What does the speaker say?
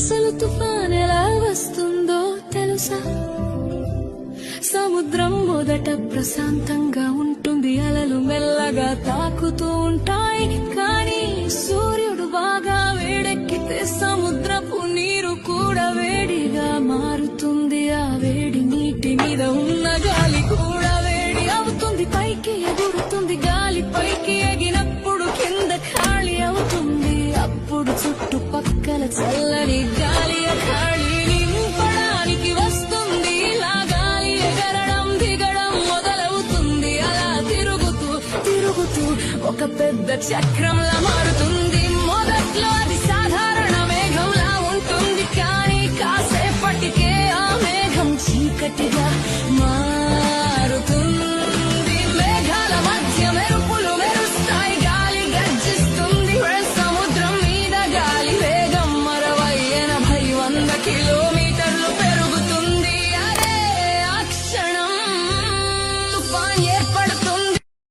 అసలు తుఫాన్ ఎలా వస్తుందో తెలుసా? సముద్రం మొదట ప్రశాంతంగా ఉంటుంది, అలలు మెల్లగా తాకుతూ ఉంటాయి. కానీ సూర్యుడు బాగా వేడెక్కితే సముద్రపు నీరు కూడా వేడిగా మారుతుంది. ఆ వేడి నీటి మీద ఉన్న గాలి కూడా వేడి అవుతుంది. పైకి ఎగురుతుంది, గాలి పైకి ఎగినప్పుడు కింద ఖాళీ అవుతుంది. అప్పుడు చుట్టుపక్కల చల్లని గాలి ఆ ఖాళీ నింపడానికి వస్తుంది. ఇలా గాలి ఎగరడం దిగడం మొదలవుతుంది. అలా తిరుగుతూ తిరుగుతూ ఒక పెద్ద చక్రంలా మారుతుంది. మొదట్లో అది సాధారణ మేఘంలా ఉంటుంది, కానీ కాసేపటికే ఆ మేఘం చీకటిగా మారుతుంది. మేఘాల మధ్య మెరుపులు మెరుస్తాయి, గాలి గర్జిస్తుంది. సముద్రం మీద గాలి వేగం 60-80-100 కిలోమీటర్లు పెరుగుతుంది. అరే ఆ క్షణం తుఫాన్ ఏర్పడుతుంది.